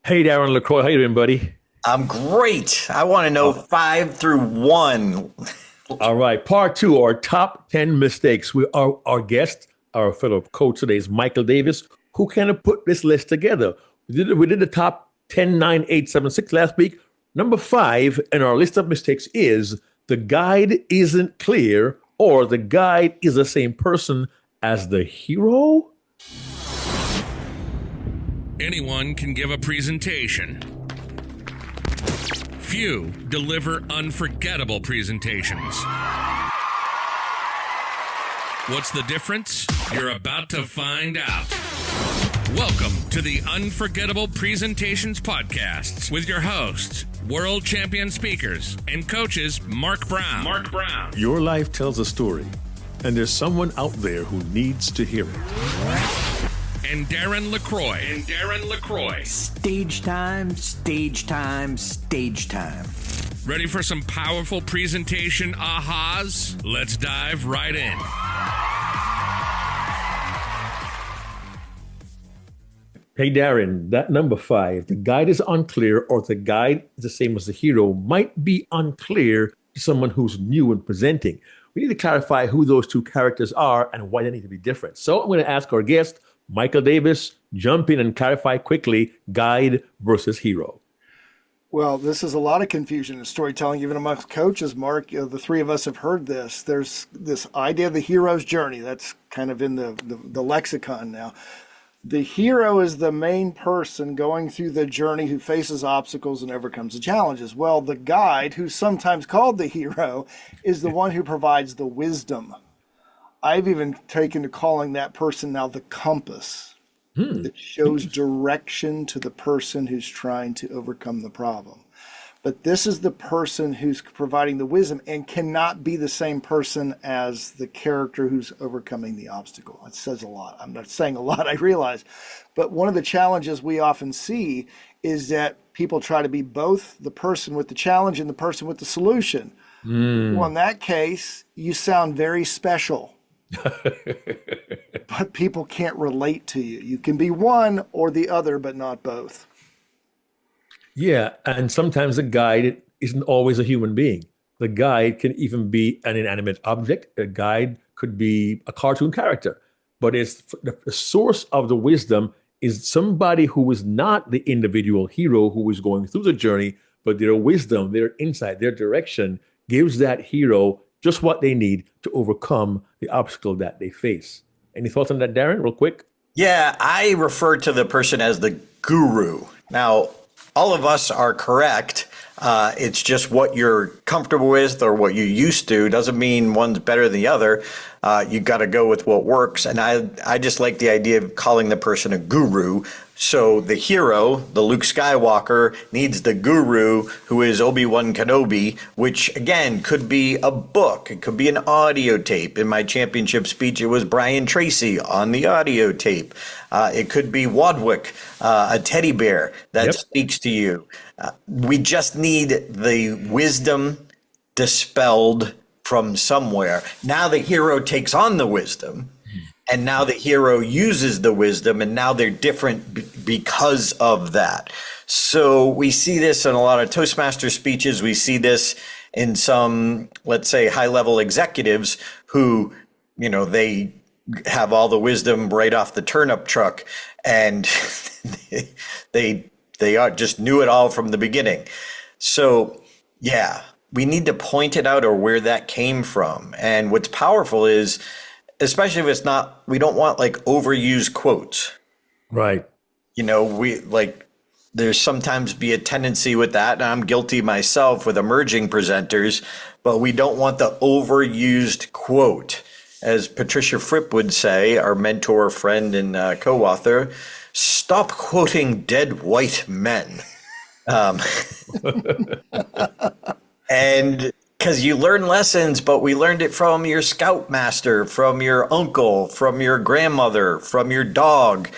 Hey, Darren LaCroix, how you doing, buddy? I'm great. I want to know 5 through 1. All right, part two, our top 10 mistakes. Our guest, our fellow coach today is Michael Davis, who kind of put this list together. We did the top 10, 9, 8, 7, 6 last week. Number 5 in our list of mistakes is the guide isn't clear or the guide is the same person as the hero. Anyone can give a presentation. Few deliver unforgettable presentations. What's the difference? You're about to find out. Welcome to the Unforgettable Presentations Podcasts with your hosts, world champion speakers and coaches Mark Brown. Your life tells a story, and there's someone out there who needs to hear it. And Darren LaCroix. Stage time, stage time, stage time. Ready for some powerful presentation ahas? Let's dive right in. Hey, Darren, that number 5, the guide is unclear or the guide is the same as the hero, might be unclear to someone who's new in presenting. We need to clarify who those two characters are and why they need to be different. So I'm going to ask our guest, Michael Davis, jump in and clarify quickly, guide versus hero. Well, this is a lot of confusion in storytelling, even amongst coaches, Mark. The three of us have heard this. There's this idea of the hero's journey. That's kind of in the lexicon now. The hero is the main person going through the journey who faces obstacles and overcomes the challenges. Well, the guide, who's sometimes called the hero, is the one who provides the wisdom. I've even taken to calling that person now the compass that shows direction to the person who's trying to overcome the problem. But this is the person who's providing the wisdom and cannot be the same person as the character who's overcoming the obstacle. It says a lot. I'm not saying a lot, I realize. But one of the challenges we often see is that people try to be both the person with the challenge and the person with the solution. Well, in that case, you sound very special. But people can't relate to you. You can be one or the other, but not both. Yeah, and sometimes the guide isn't always a human being. The guide can even be an inanimate object. A guide could be a cartoon character. But it's the source of the wisdom is somebody who is not the individual hero who is going through the journey, but their wisdom, their insight, their direction gives that hero just what they need to overcome the obstacle that they face. Any thoughts on that, Darren, real quick? Yeah, I refer to the person as the guru. Now, all of us are correct. It's just what you're comfortable with or what you used to. Doesn't mean one's better than the other. You got to go with what works. And I just like the idea of calling the person a guru. So the hero, the Luke Skywalker, needs the guru who is Obi-Wan Kenobi, which again could be a book. It could be an audio tape. In my championship speech, it was Brian Tracy on the audio tape. It could be Wadwick, a teddy bear that speaks to you. We just need the wisdom dispelled from somewhere. Now the hero takes on the wisdom. And now the hero uses the wisdom, and now they're different because of that. So we see this in a lot of Toastmaster speeches. We see this in some, let's say, high-level executives who, they have all the wisdom right off the turnip truck, and they just knew it all from the beginning. So, yeah, we need to point it out or where that came from. And what's powerful is, especially if it's not, we don't want like overused quotes. Right. There's sometimes be a tendency with that, and I'm guilty myself with emerging presenters, but we don't want the overused quote. As Patricia Fripp would say, our mentor, friend, and co-author, stop quoting dead white men. And because you learn lessons, but we learned it from your scoutmaster, from your uncle, from your grandmother, from your dog.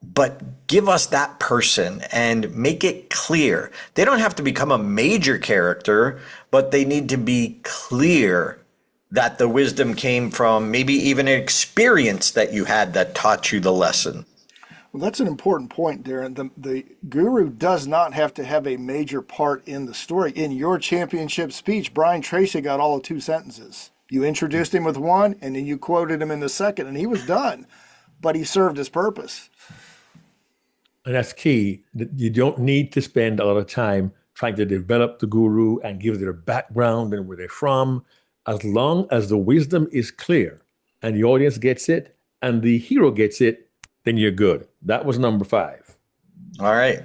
But give us that person and make it clear. They don't have to become a major character, but they need to be clear that the wisdom came from maybe even an experience that you had that taught you the lesson. Well, that's an important point, Darren. The guru does not have to have a major part in the story. In your championship speech, Brian Tracy got all of 2 sentences. You introduced him with one, and then you quoted him in the second, and he was done. But he served his purpose. And that's key. You don't need to spend a lot of time trying to develop the guru and give their background and where they're from. As long as the wisdom is clear and the audience gets it and the hero gets it, then you're good. That was number 5. All right.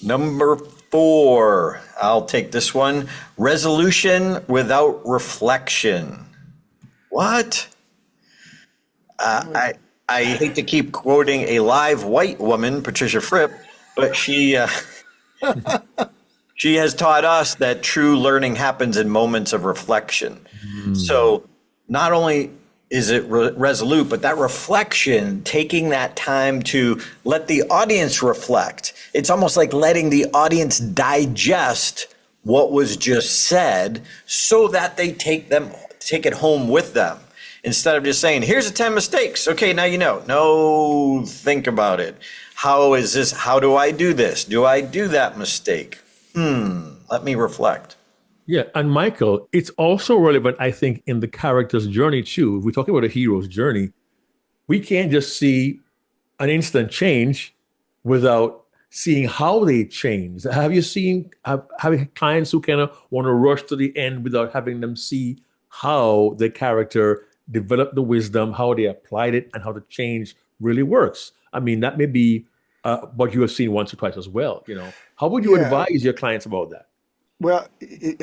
Number 4. I'll take this one. Resolution without reflection. What? I hate to keep quoting a live white woman, Patricia Fripp, but she has taught us that true learning happens in moments of reflection. So not only is it resolute, but that reflection, taking that time to let the audience reflect. It's almost like letting the audience digest what was just said so that they take it home with them. Instead of just saying, here's the 10 mistakes. Okay, now you know. No, think about it. How is this? How do I do this? Do I do that mistake? Let me reflect. Yeah, and Michael, it's also relevant, I think, in the character's journey too. If we're talking about a hero's journey, we can't just see an instant change without seeing how they change. Have you seen having clients who kind of want to rush to the end without having them see how the character developed the wisdom, how they applied it, and how the change really works? I mean, that may be what you have seen once or twice as well. How would you advise your clients about that? Well,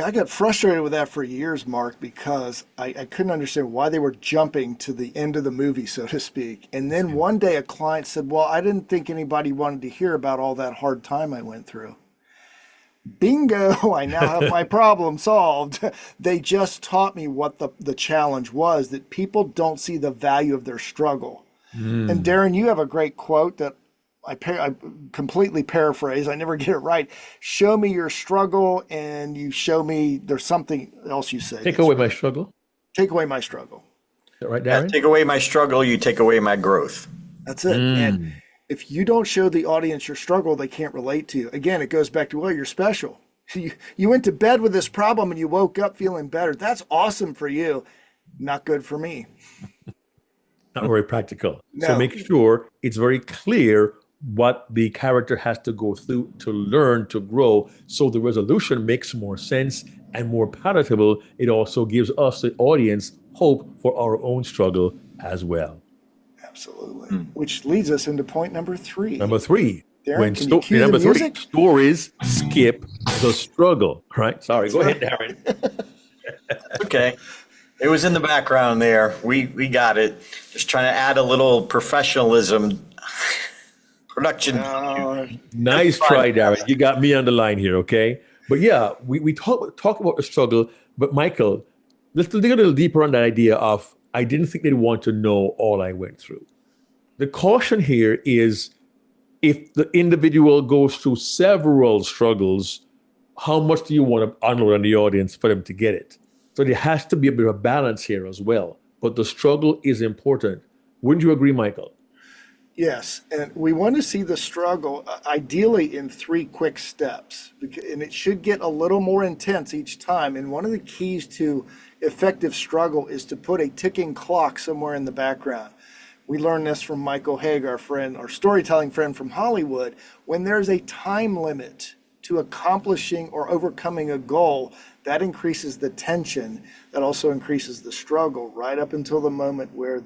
I got frustrated with that for years, Mark, because I couldn't understand why they were jumping to the end of the movie, so to speak. And then one day a client said, well, I didn't think anybody wanted to hear about all that hard time I went through. Bingo, I now have my problem solved. They just taught me what the challenge was, that people don't see the value of their struggle. And Darren, you have a great quote that I completely paraphrase. I never get it right. Show me your struggle and you show me there's something else you say. Take away my struggle. Take away my struggle. Is that right, Darren? Take away my struggle, you take away my growth. That's it. And if you don't show the audience your struggle, they can't relate to you. Again, it goes back to, well, you're special. You went to bed with this problem and you woke up feeling better. That's awesome for you. Not good for me. Not very practical. No. So make sure it's very clear what the character has to go through to learn, to grow. So the resolution makes more sense and more palatable. It also gives us, the audience, hope for our own struggle as well. Absolutely. Which leads us into point number 3. Number 3. Darren, can you cue the number 3, music? stories skip the struggle. Right? Sorry, go ahead, Darren. Okay. It was in the background there. We got it. Just trying to add a little professionalism. Production. Nice try, Darren. You got me on the line here, okay? But yeah, we talk about the struggle, but Michael, let's dig a little deeper on that idea of, I didn't think they'd want to know all I went through. The caution here is, if the individual goes through several struggles, how much do you want to unload on the audience for them to get it? So there has to be a bit of a balance here as well. But the struggle is important. Wouldn't you agree, Michael? Yes, and we want to see the struggle ideally in 3 quick steps, and it should get a little more intense each time. And one of the keys to effective struggle is to put a ticking clock somewhere in the background. We learned this from Michael Haig, our friend, our storytelling friend from Hollywood. When there's a time limit to accomplishing or overcoming a goal, that increases the tension. That also increases the struggle right up until the moment where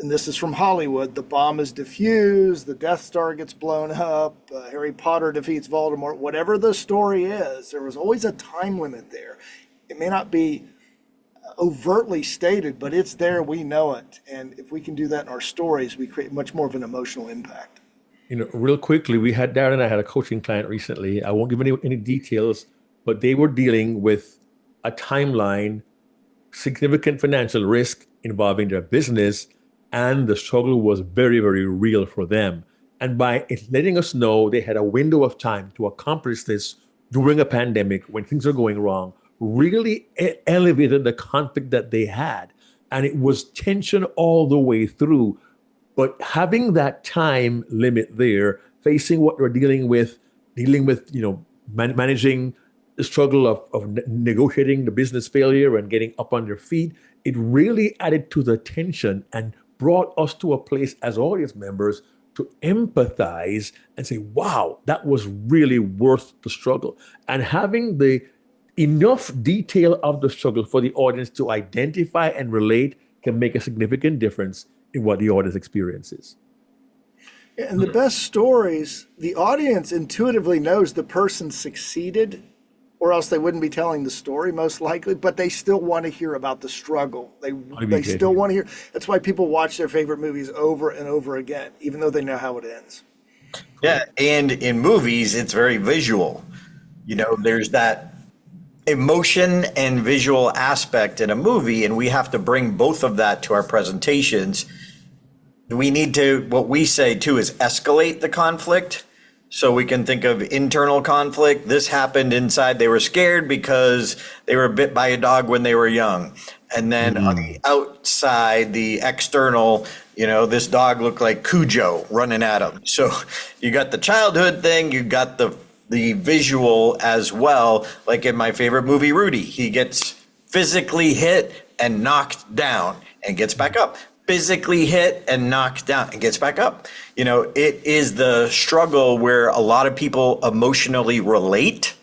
and this is from Hollywood, the bomb is defused, the Death Star gets blown up, Harry Potter defeats Voldemort, whatever the story is, there was always a time limit there. It may not be overtly stated, but it's there, we know it. And if we can do that in our stories, we create much more of an emotional impact. Real quickly, Darren and I had a coaching client recently. I won't give any details, but they were dealing with a timeline, significant financial risk involving their business, and the struggle was very, very real for them. And by letting us know they had a window of time to accomplish this during a pandemic when things are going wrong, really elevated the conflict that they had. And it was tension all the way through. But having that time limit there, facing what we're dealing with, managing the struggle of negotiating the business failure and getting up on their feet, it really added to the tension and brought us to a place as audience members to empathize and say, wow, that was really worth the struggle. And having the enough detail of the struggle for the audience to identify and relate can make a significant difference in what the audience experiences. And the best stories, the audience intuitively knows the person succeeded, or else they wouldn't be telling the story most likely, but they still want to hear about the struggle. They still want to hear. That's why people watch their favorite movies over and over again, even though they know how it ends. Yeah, and in movies, it's very visual. There's that emotion and visual aspect in a movie, and we have to bring both of that to our presentations. We need to, what we say too, is escalate the conflict. So we can think of internal conflict. This happened inside. They were scared because they were bit by a dog when they were young. And then on the outside, the external, this dog looked like Cujo running at him. So you got the childhood thing, you got the visual as well. Like in my favorite movie, Rudy, he gets physically hit and knocked down and gets back up. Physically hit and knocked down and gets back up. It is the struggle where a lot of people emotionally relate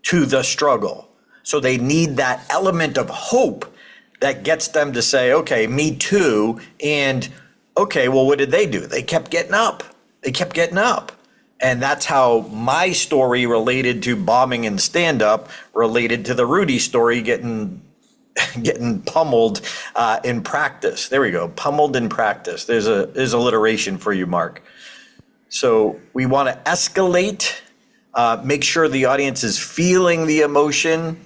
to the struggle. So they need that element of hope that gets them to say, okay, me too. And okay, well, what did they do? They kept getting up. And that's how my story related to bombing and stand-up related to the Rudy story getting pummeled in practice. There we go. Pummeled in practice. There's alliteration for you, Mark. So we want to escalate, make sure the audience is feeling the emotion,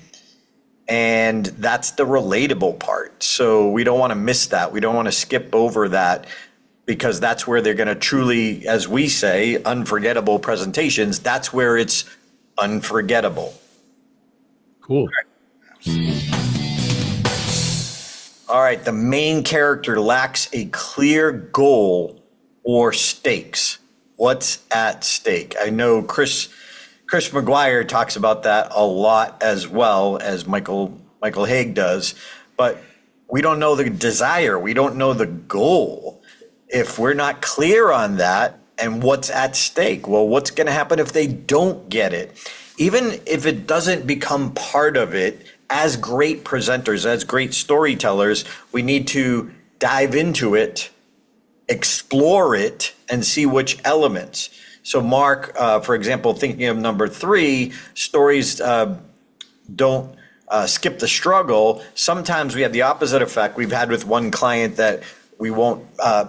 and that's the relatable part. So we don't want to miss that. We don't want to skip over that, because that's where they're going to truly, as we say, unforgettable presentations. That's where it's unforgettable. Cool. All right, the main character lacks a clear goal or stakes. What's at stake? I know Chris McGuire talks about that a lot, as well as Michael Haig does, but we don't know the desire. We don't know the goal. If we're not clear on that and what's at stake, well, what's going to happen if they don't get it? Even if it doesn't become part of it, as great presenters, as great storytellers, we need to dive into it, explore it, and see which elements. So Mark, for example, thinking of number 3, stories don't skip the struggle. Sometimes we have the opposite effect. We've had with one client that we won't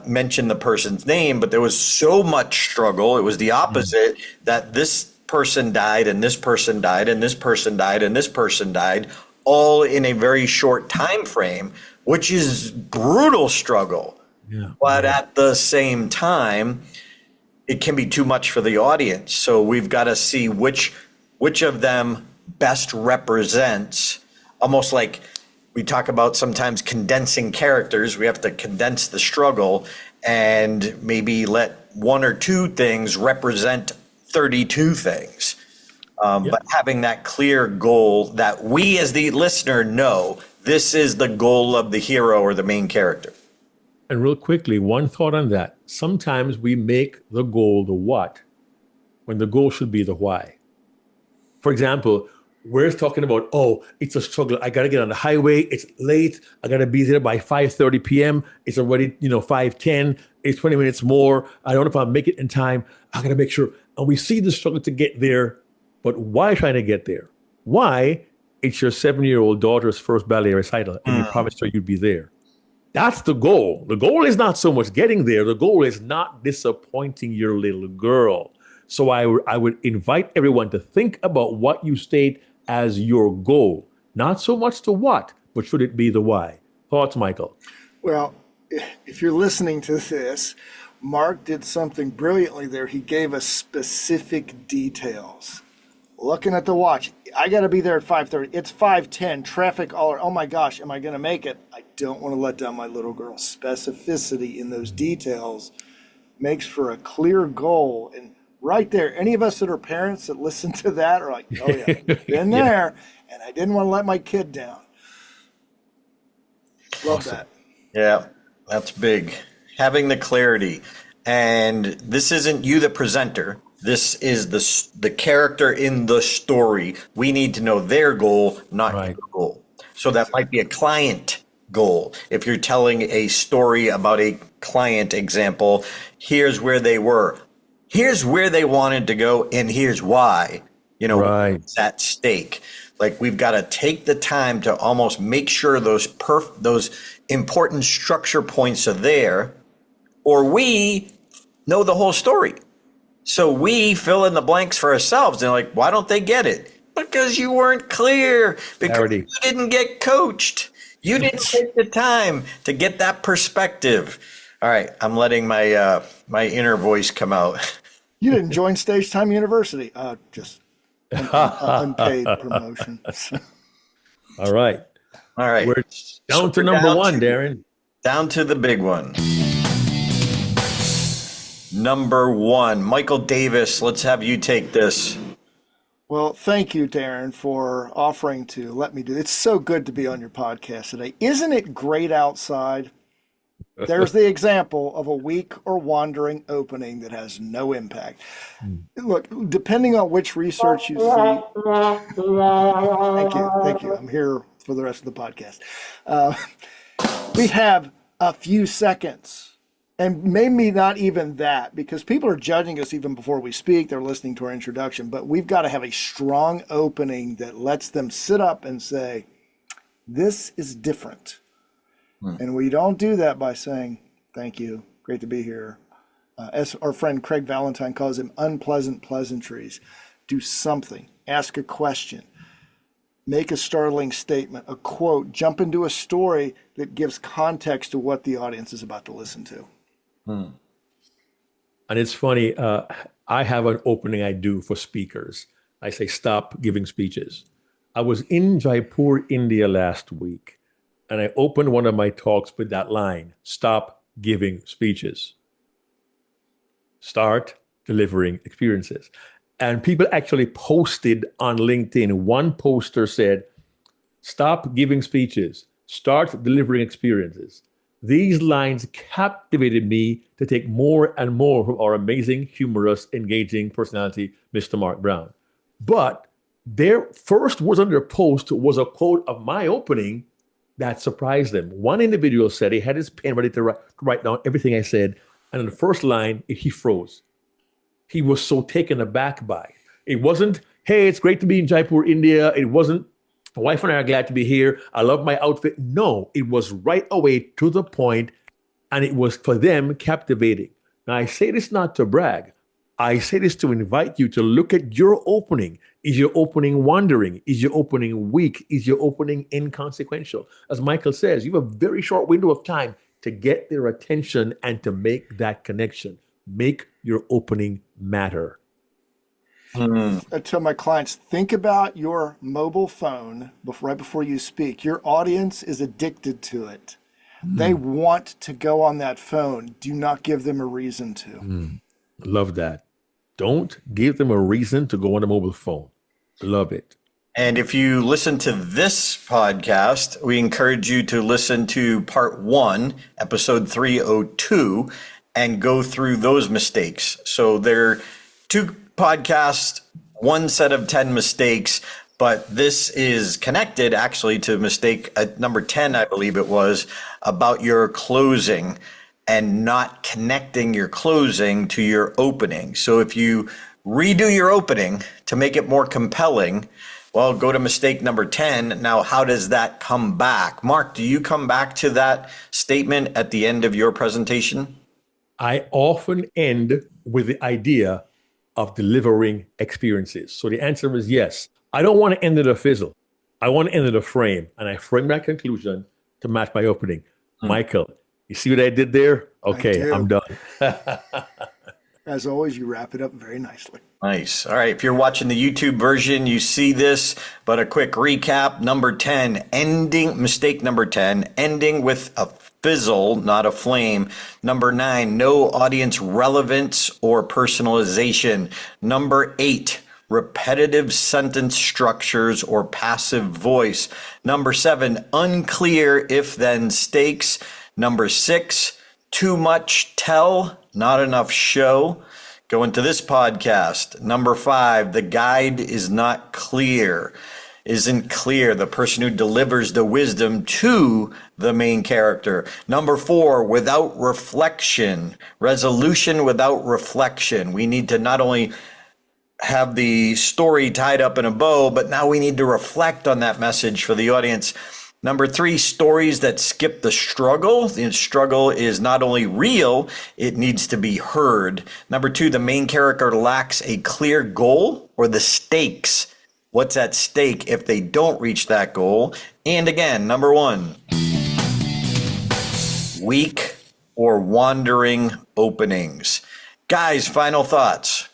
mention the person's name, but there was so much struggle. It was the opposite, that this person died and this person died and this person died and this person died, all in a very short time frame, which is brutal struggle. Yeah. But at the same time, it can be too much for the audience. So we've got to see which of them best represents, almost like we talk about sometimes condensing characters. We have to condense the struggle and maybe let 1 or 2 things represent 32 things. But having that clear goal that we as the listener know, this is the goal of the hero or the main character. And real quickly, one thought on that. Sometimes we make the goal the what, when the goal should be the why. For example, we're talking about, it's a struggle. I got to get on the highway. It's late. I got to be there by 5:30 p.m. It's already, 5:10. It's 20 minutes more. I don't know if I'll make it in time. I got to make sure. And we see the struggle to get there. But why trying to get there? Why? It's your 7-year-old daughter's first ballet recital, and you promised her you'd be there. That's the goal. The goal is not so much getting there. The goal is not disappointing your little girl. So I would invite everyone to think about what you state as your goal. Not so much the what, but should it be the why? Thoughts, Michael? Well, if you're listening to this, Mark did something brilliantly there. He gave us specific details. looking at the watch. I got to be there at 5:30. It's 5:10. Traffic all. Oh my gosh, am I going to make it? I don't want to let down my little girl. Specificity in those details makes for a clear goal. And right there, any of us that are parents that listen to that are like, oh yeah, been there, and I didn't want to let my kid down. Love that. Yeah, that's big. Having the clarity. And this isn't you, the presenter. This is the character in the story. We need to know their goal, not your goal. So that might be a client goal. If you're telling a story about a client example, here's where they were, here's where they wanted to go, and here's why. It's at stake. Like, we've got to take the time to almost make sure those important structure points are there, or we know the whole story. So we fill in the blanks for ourselves. And like, why don't they get it? Because you weren't clear. Because you didn't get coached. You didn't take the time to get that perspective. All right, I'm letting my my inner voice come out. You didn't join Stage Time University. Just unpaid promotion. All right. We're down to number one, Darren. Down to the big one. Number one, Michael Davis, let's have you take this. Well, thank you, Darren, for offering to let me do it. It's so good to be on your podcast today. Isn't it great outside? There's the example of a weak or wandering opening that has no impact. Look, depending on which research you see. Thank you. I'm here for the rest of the podcast. We have a few seconds. And maybe not even that, because people are judging us even before we speak. They're listening to our introduction. But we've got to have a strong opening that lets them sit up and say, this is different. And we don't do that by saying, thank you, great to be here. As our friend Craig Valentine calls them, unpleasant pleasantries. Do something. Ask a question. Make a startling statement, a quote. Jump into a story that gives context to what the audience is about to listen to. And it's funny, I have an opening I do for speakers. I say, stop giving speeches. I was in Jaipur, India last week, and I opened one of my talks with that line, stop giving speeches. Start delivering experiences. And people actually posted on LinkedIn. One poster said, stop giving speeches, start delivering experiences. These lines captivated me to take more and more from our amazing, humorous, engaging personality, Mr. Mark Brown. But their first words on their post was a quote of my opening that surprised them. One individual said he had his pen ready to write down everything I said. And in the first line, he froze. He was so taken aback by it. It wasn't, hey, it's great to be in Jaipur, India. It wasn't, my wife and I are glad to be here. I love my outfit. No, it was right away to the point, and it was for them captivating. Now, I say this not to brag. I say this to invite you to look at your opening. Is your opening wandering? Is your opening weak? Is your opening inconsequential? As Michael says, you have a very short window of time to get their attention and to make that connection. Make your opening matter. I tell my clients, think about your mobile phone right before you speak. Your audience is addicted to it. They want to go on that phone. Do not give them a reason to. Love that. Don't give them a reason to go on a mobile phone. Love it. And if you listen to this podcast, we encourage you to listen to part 1, episode 302, and go through those mistakes. So there are 2 podcasts, one set of 10 mistakes, but this is connected actually to mistake number 10, I believe it was, about your closing and not connecting your closing to your opening. So if you redo your opening to make it more compelling, well, go to mistake number 10. Now, how does that come back? Mark, do you come back to that statement at the end of your presentation? I often end with the idea of delivering experiences. So the answer is yes. I don't want to end at a fizzle. I want to end at a frame. And I frame that conclusion to match my opening. Michael, you see what I did there? Okay, I'm done. as always, you wrap it up very nicely. Nice. All right. If you're watching the YouTube version, you see this, but a quick recap. Mistake number 10, ending with a fizzle, not a flame. Number 9, no audience relevance or personalization. Number 8, repetitive sentence structures or passive voice. Number 7, unclear if-then stakes. Number 6, too much tell, not enough show. Go into this podcast. Number 5, the guide is not clear, isn't clear. The person who delivers the wisdom to the main character. Number 4, without reflection, resolution without reflection. We need to not only have the story tied up in a bow, but now we need to reflect on that message for the audience. Number 3, stories that skip the struggle. The struggle is not only real, it needs to be heard. Number 2, the main character lacks a clear goal or the stakes. What's at stake if they don't reach that goal? And again, number 1, weak or wandering openings. Guys, final thoughts.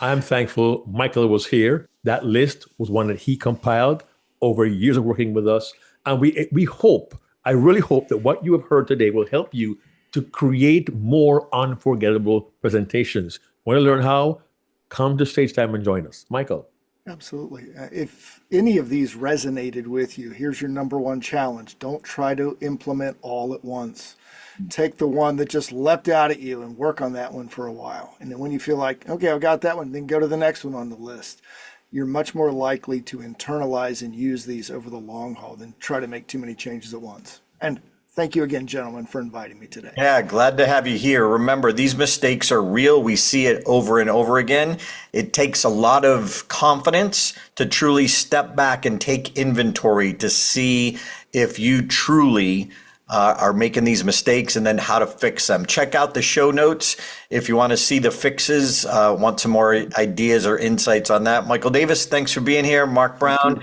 I'm thankful Michael was here. That list was one that he compiled over years of working with us. And we hope, I really hope that what you have heard today will help you to create more unforgettable presentations. Want to learn how? Come to Stage Time and join us. Michael. Absolutely. If any of these resonated with you, here's your number 1 challenge. Don't try to implement all at once. Take the one that just leapt out at you and work on that one for a while. And then when you feel like, okay, I've got that one, then go to the next one on the list. You're much more likely to internalize and use these over the long haul than try to make too many changes at once. And thank you again, gentlemen, for inviting me today. Yeah, glad to have you here. Remember, these mistakes are real. We see it over and over again. It takes a lot of confidence to truly step back and take inventory to see if you truly are making these mistakes and then how to fix them. Check out the show notes if you want to see the fixes, want some more ideas or insights on that. Michael Davis, thanks for being here. Mark Brown,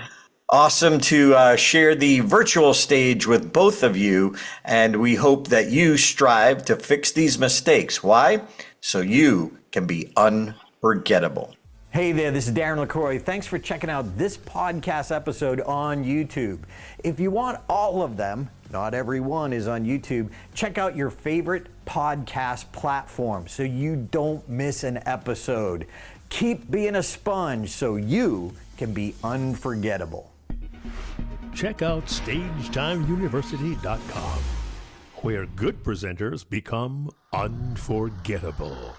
awesome to share the virtual stage with both of you. And we hope that you strive to fix these mistakes. Why? So you can be unforgettable. Hey there, this is Darren LaCroix. Thanks for checking out this podcast episode on YouTube. If you want all of them, not every one is on YouTube, check out your favorite podcast platform so you don't miss an episode. Keep being a sponge so you can be unforgettable. Check out StagetimeUniversity.com, where good presenters become unforgettable.